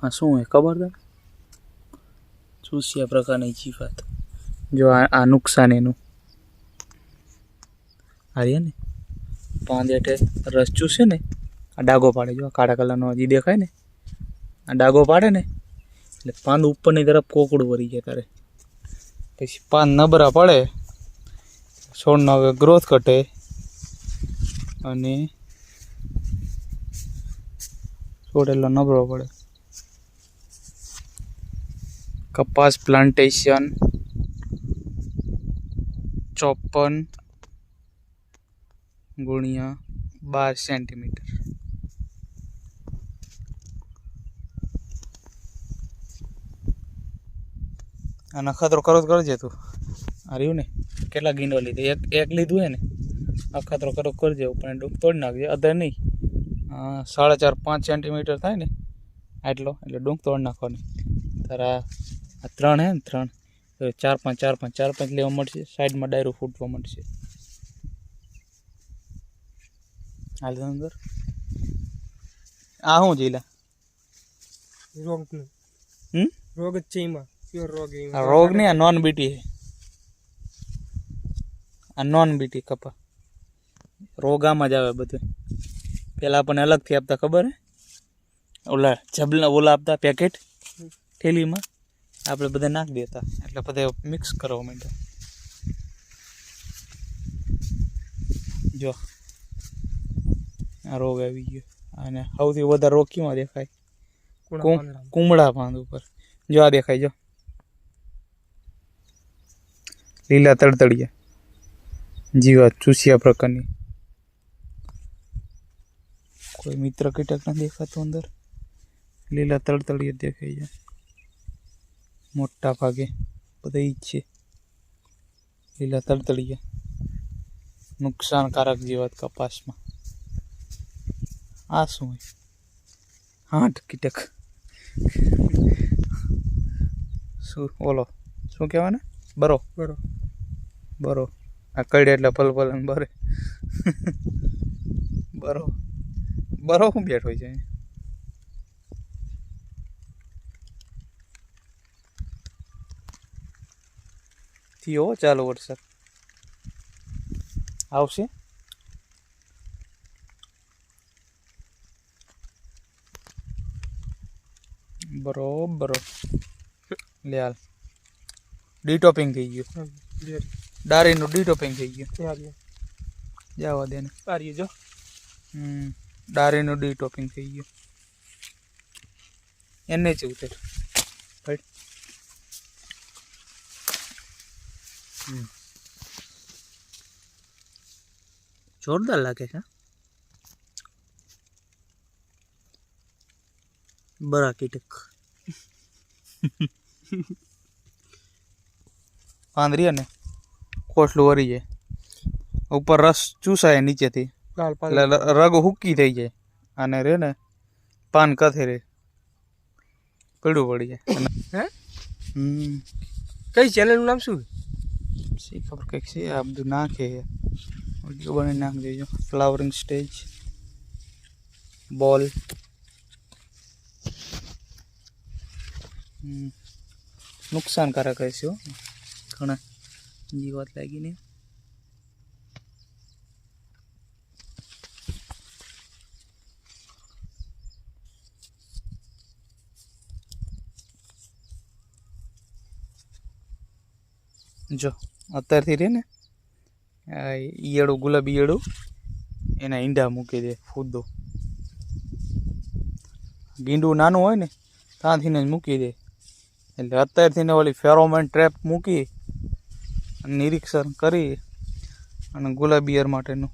આ શું હે ખબર છે? ચૂસિયા પ્રકારની જીવાત. જો આ નુકસાન એનું હારીએ ને પાંદ હેઠે રસ ચૂસે ને આ ડાગો પાડે. જો કાળા કલરનો હજી દેખાય ને આ ડાગો પાડે ને એટલે પાંદ ઉપરની તરફ કોકડું વળી જાય. તારે પછી પાન નબરા પડે, છોડનો હવે ગ્રોથ ઘટે અને છોડ એટલો નબળો પડે. કપાસ પ્લાન્ટેશન 54x12 સેન્ટીમીટર. આના અખતરો કરો કરજે તું. આ રહ્યું ને કેટલા ગીંડો લીધી, એક લીધું હે ને અખતરો કરો કરજે. પણ ડૂબ તોડી નાખજે, અધર નહીં. 4.5-5 સેન્ટીમીટર થાય ને આટલો એટલે ડૂંક તોડી નાખવાની. તારા આ 3 હે ને 3 4-5 લેવા મળશે. સાઈડમાં ડાયરો ફૂટવા મળશે. હાલ અંદર આ શું જીલા રોગ રોગ જ છે એમાં. પ્યોર રોગ આ રોગ નહીં, આ નોન બીટી છે. આ નોન બીટી કપા રોગ આમાં જ આવે બધું. પેલા આપણને અલગથી આપતા ખબર હે, ઓલા જબલા ઓલા આપતા પેકેટ થેલીમાં, આપણે બધા નાખી દેતા એટલે બધા મિક્સ કરવા માંડ્યા. જો આ રોગ આવી ગયો. અને સૌથી વધારે રોગ કેમાં દેખાય? કુમળા પાંદ ઉપર. જો આ દેખાય, જો લીલા તડતડિયા જીવાત ચૂસિયા પ્રકારની. કોઈ મિત્ર કીટક ના દેખાતું અંદર. લીલા તડતડિયા દેખાય છે મોટા ભાગે બધા ઈ જ છે. લીલા તડતડિયા નુકસાનકારક જીવાત કપાસમાં. આ શું હોય? હાંઠ કીટક. શું ઓલો શું કહેવાય ને? બરો બરો બરો. આ કડે એટલે પલપલ બરે. બરો બરો શું બેઠો છે? થયો ચાલો વરસાદ આવશે. બરોબર લે હાલ. ડીટોપિંગ થઈ ગયું. ડારીનું ડીટોપિંગ થઈ ગયું. જવા દે ને. જો ડારીનું ડીટોપિંગ થઈ ગયું. એને જ ઉતર જોરદાર લાગે છે. બરા કીટક પાંદરી ને કોસલું વરી જાય. ઉપર રસ ચૂસાય નીચેથી એટલે રગ હુકી થઈ જાય. અને રે ને પાન કથે રે પીળું પડી જાય. કઈ ચેનલનું નામ શું? શી ખબર કંઈક છે. આ બધું નાખે વિડીયો બનાવી નાખી દેજો. ફ્લાવરિંગ સ્ટેજ બોલ. નુકસાનકારક હશે ઘણા જીવાત લાગીને. જો અત્યારથી રે ને ઈયળું ગુલાબી ઈયળું એના ઈંડા મૂકી દે. ફૂદો ગીંડું નાનું હોય ને ત્યાંથી જ મૂકી દે. એટલે અત્યારથી ને ઓલી ફેરોમેન ટ્રેપ મૂકી નિરીક્ષણ કરી અને ગુલાબી ઈયળ માટેનું